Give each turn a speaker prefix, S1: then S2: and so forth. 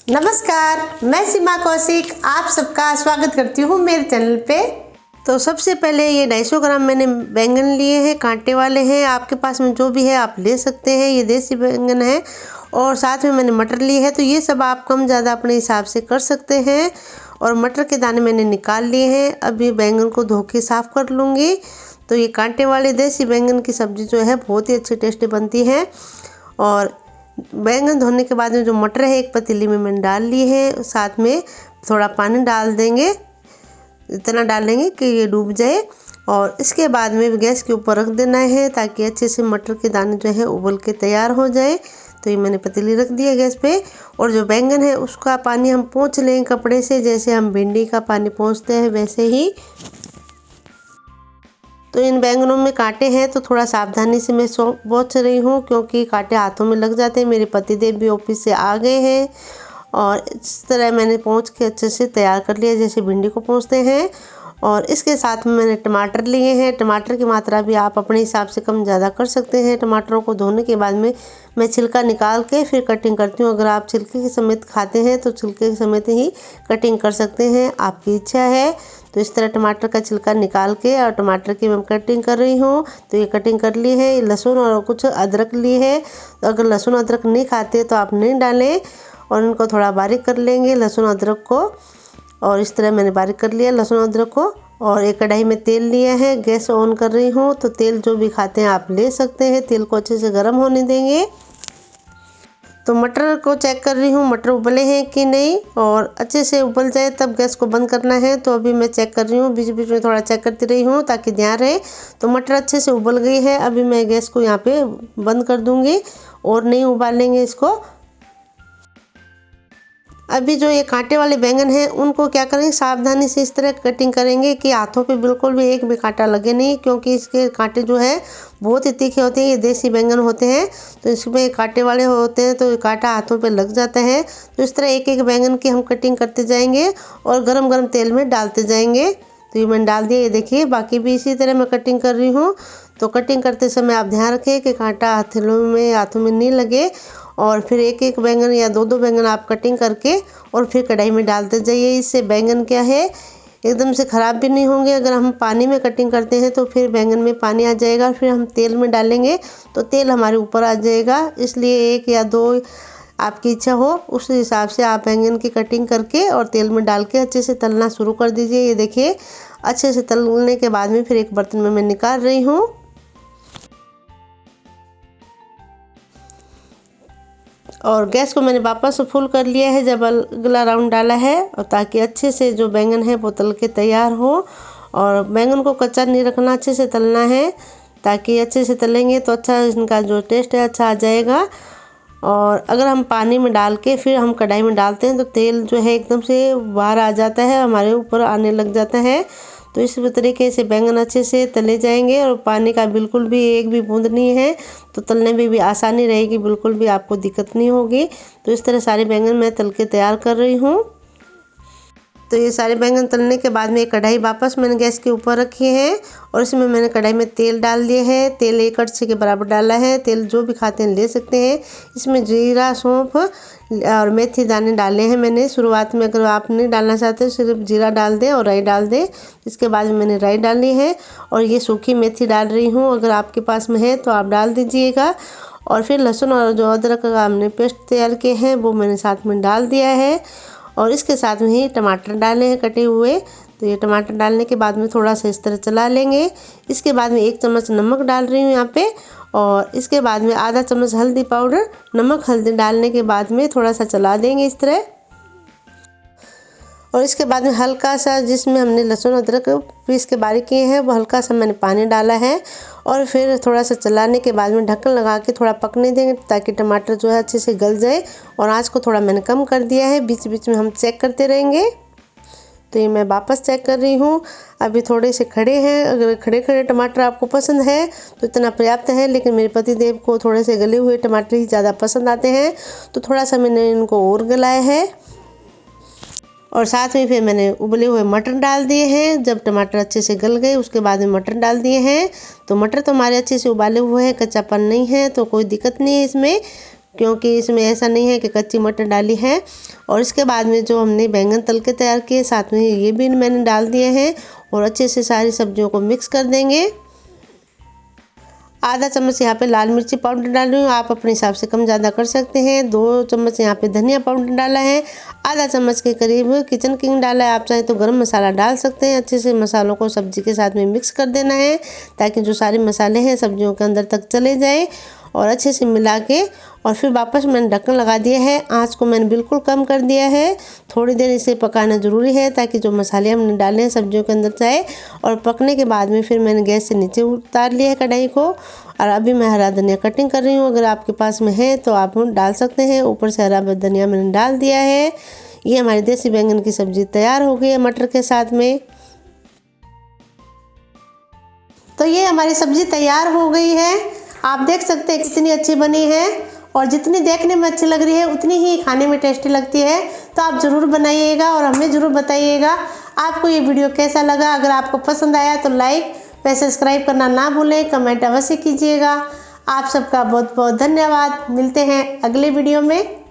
S1: नमस्कार, मैं सीमा कौशिक आप सबका स्वागत करती हूँ मेरे चैनल पे। तो सबसे पहले ये 250 ग्राम मैंने बैंगन लिए हैं, कांटे वाले हैं। आपके पास में जो भी है आप ले सकते हैं, ये देसी बैंगन है। और साथ में मैंने मटर लिए है, तो ये सब आप कम ज़्यादा अपने हिसाब से कर सकते हैं। और मटर के दाने मैंने निकाल लिए हैं। अब ये बैंगन को धो के साफ़ कर लूँगी। तो ये कांटे वाले देसी बैंगन की सब्ज़ी जो है बहुत ही अच्छी टेस्टी बनती है। और बैंगन धोने के बाद में जो मटर है एक पतीली में मैंने डाल ली है, साथ में थोड़ा पानी डाल देंगे, इतना डालेंगे कि ये डूब जाए। और इसके बाद में गैस के ऊपर रख देना है ताकि अच्छे से मटर के दाने जो है उबल के तैयार हो जाए। तो ये मैंने पतीली रख दी है गैस पे। और जो बैंगन है उसका पानी हम पोंछ लेंगे कपड़े से, जैसे हम भिंडी का पानी पोंछते हैं वैसे ही। तो इन बैंगनों में कांटे हैं तो थोड़ा सावधानी से मैं पोंछ रही हूँ, क्योंकि कांटे हाथों में लग जाते हैं। मेरे पतिदेव भी ऑफिस से आ गए हैं और इस तरह मैंने पोंछ के अच्छे से तैयार कर लिया, जैसे भिंडी को पोंछते हैं। और इसके साथ में मैंने टमाटर लिए हैं। टमाटर की मात्रा भी आप अपने हिसाब से कम ज़्यादा कर सकते हैं। टमाटरों को धोने के बाद में मैं छिलका निकाल के फिर कटिंग करती हूँ। अगर आप छिलके के समेत खाते हैं तो छिलके के समेत ही कटिंग कर सकते हैं, आपकी इच्छा है। तो इस तरह टमाटर का छिलका निकाल के और टमाटर की मैं कटिंग कर रही हूँ। तो ये कटिंग कर ली है। लहसुन और कुछ अदरक ली है। तो अगर लहसुन अदरक नहीं खाते तो आप नहीं डालें। और इनको थोड़ा बारीक कर लेंगे लहसुन अदरक को। और इस तरह मैंने बारीक कर लिया लहसुन अदरक को। और एक कढ़ाई में तेल लिया है, गैस ऑन कर रही हूँ। तो तेल जो भी खाते हैं आप ले सकते हैं। तेल को अच्छे से गर्म होने देंगे। तो मटर को चेक कर रही हूँ मटर उबले हैं कि नहीं, और अच्छे से उबल जाए तब गैस को बंद करना है। तो अभी मैं चेक कर रही हूँ, बीच बीच में थोड़ा चेक करती रही हूँ ताकि ध्यान रहे। तो मटर अच्छे से उबल गई है। अभी मैं गैस को यहाँ पे बंद कर दूँगी और नहीं उबालेंगे इसको। अभी जो ये कांटे वाले बैंगन हैं उनको क्या करेंगे, सावधानी से इस तरह कटिंग करेंगे कि हाथों पे बिल्कुल भी एक भी कांटा लगे नहीं, क्योंकि इसके कांटे जो है बहुत ही तीखे होते हैं। ये देसी बैंगन होते हैं तो इसमें कांटे वाले होते हैं, तो कांटा हाथों पे लग जाता है। तो इस तरह एक एक बैंगन की हम कटिंग करते जाएंगे और गरम गरम तेल में डालते जाएंगे। तो ये मैंने डाल दिया, ये देखिए। बाकी भी इसी तरह मैं कटिंग कर रही हूँ। तो कटिंग करते समय आप ध्यान रखें कि कांटा हाथों में नहीं लगे। और फिर एक एक बैंगन या दो दो बैंगन आप कटिंग करके और फिर कढ़ाई में डालते जाइए। इससे बैंगन क्या है, एकदम से ख़राब भी नहीं होंगे। अगर हम पानी में कटिंग करते हैं तो फिर बैंगन में पानी आ जाएगा, फिर हम तेल में डालेंगे तो तेल हमारे ऊपर आ जाएगा। इसलिए एक या दो आपकी इच्छा हो उस हिसाब से आप बैंगन की कटिंग करके और तेल में डाल के अच्छे से तलना शुरू कर दीजिए। ये देखिए, अच्छे से तलने के बाद में फिर एक बर्तन में मैं निकाल रही हूँ। और गैस को मैंने वापस फुल कर लिया है जब अगला राउंड डाला है, और ताकि अच्छे से जो बैंगन है वो तल के तैयार हो। और बैंगन को कच्चा नहीं रखना, अच्छे से तलना है, ताकि अच्छे से तलेंगे तो अच्छा इनका जो टेस्ट है अच्छा आ जाएगा। और अगर हम पानी में डाल के फिर हम कढ़ाई में डालते हैं तो तेल जो है एकदम से बाहर आ जाता है, हमारे ऊपर आने लग जाता है। तो इस तरीके से बैंगन अच्छे से तले जाएंगे और पानी का बिल्कुल भी एक भी बूंद नहीं है, तो तलने में भी आसानी रहेगी, बिल्कुल भी आपको दिक्कत नहीं होगी। तो इस तरह सारे बैंगन मैं तल के तैयार कर रही हूँ। तो ये सारे बैंगन तलने के बाद में एक कढ़ाई वापस मैंने गैस के ऊपर रखी है और इसमें मैंने कढ़ाई में तेल डाल दिया है। तेल 1 कड़छी के बराबर डाला है। तेल जो भी खाते हैं ले सकते हैं। इसमें जीरा, सौंफ और मेथी दाने डाले हैं मैंने शुरुआत में। अगर आप नहीं डालना चाहते सिर्फ जीरा डाल दें और राई डाल दें। इसके बाद में मैंने राई डाली है और ये सूखी मेथी डाल रही हूँ। अगर आपके पास में है तो आप डाल दीजिएगा। और फिर लहसुन और जो अदरक का हमने पेस्ट तैयार किए हैं वो मैंने साथ में डाल दिया है। और इसके साथ में ही टमाटर डाले हैं कटे हुए। तो ये टमाटर डालने के बाद में थोड़ा सा इस तरह चला लेंगे। इसके बाद में 1 चम्मच नमक डाल रही हूँ यहाँ पे। और इसके बाद में आधा चम्मच हल्दी पाउडर, नमक हल्दी डालने के बाद में थोड़ा सा चला देंगे इस तरह। और इसके बाद में हल्का सा, जिसमें हमने लहसुन अदरक पीस के बारीक किए हैं, वो हल्का सा मैंने पानी डाला है। और फिर थोड़ा सा चलाने के बाद में ढक्कन लगा के थोड़ा पकने देंगे ताकि टमाटर जो है अच्छे से गल जाए। और आँच को थोड़ा मैंने कम कर दिया है, बीच बीच में हम चेक करते रहेंगे। तो ये मैं वापस चेक कर रही हूँ। अभी थोड़े से खड़े हैं। अगर खड़े खड़े टमाटर आपको पसंद है तो इतना पर्याप्त है, लेकिन मेरे पतिदेव को थोड़े से गले हुए टमाटर ही ज़्यादा पसंद आते हैं, तो थोड़ा सा मैंने इनको और गलाया है। और साथ में फिर मैंने उबले हुए मटर डाल दिए हैं। जब टमाटर अच्छे से गल गए उसके बाद में मटर डाल दिए हैं। तो मटर तो हमारे अच्छे से उबाले हुए हैं, कच्चापन नहीं है, तो कोई दिक्कत नहीं है इसमें। क्योंकि इसमें ऐसा नहीं है कि कच्ची मटर डाली है। और इसके बाद में जो हमने बैंगन तल के तैयार किए साथ में ये भी मैंने डाल दिए हैं और अच्छे से सारी सब्जियों को मिक्स कर देंगे। आधा चम्मच यहाँ पे लाल मिर्ची पाउडर डाल रही हूँ, आप अपने हिसाब से कम ज़्यादा कर सकते हैं। 2 चम्मच यहाँ पे धनिया पाउडर डाला है, आधा चम्मच के करीब किचन किंग डाला है। आप चाहें तो गरम मसाला डाल सकते हैं। अच्छे से मसालों को सब्जी के साथ में मिक्स कर देना है ताकि जो सारे मसाले हैं सब्जियों के अंदर तक चले जाए और अच्छे से मिला के और फिर वापस मैंने ढक्कन लगा दिया है। आंच को मैंने बिल्कुल कम कर दिया है। थोड़ी देर इसे पकाना ज़रूरी है ताकि जो मसाले हमने डाले हैं सब्जियों के अंदर जाए। और पकने के बाद में फिर मैंने गैस से नीचे उतार लिया है कढ़ाई को और अभी मैं हरा धनिया कटिंग कर रही हूँ। अगर आपके पास में है तो आप डाल सकते हैं। ऊपर से हरा धनिया मैंने डाल दिया है। ये हमारी देसी बैंगन की सब्ज़ी तैयार हो गई है मटर के साथ में। तो ये हमारी सब्ज़ी तैयार हो गई है। आप देख सकते हैं कितनी अच्छी बनी है और जितनी देखने में अच्छी लग रही है उतनी ही खाने में टेस्टी लगती है। तो आप ज़रूर बनाइएगा और हमें ज़रूर बताइएगा आपको ये वीडियो कैसा लगा। अगर आपको पसंद आया तो लाइक व सब्सक्राइब करना ना भूलें, कमेंट अवश्य कीजिएगा। आप सबका बहुत बहुत धन्यवाद। मिलते हैं अगले वीडियो में।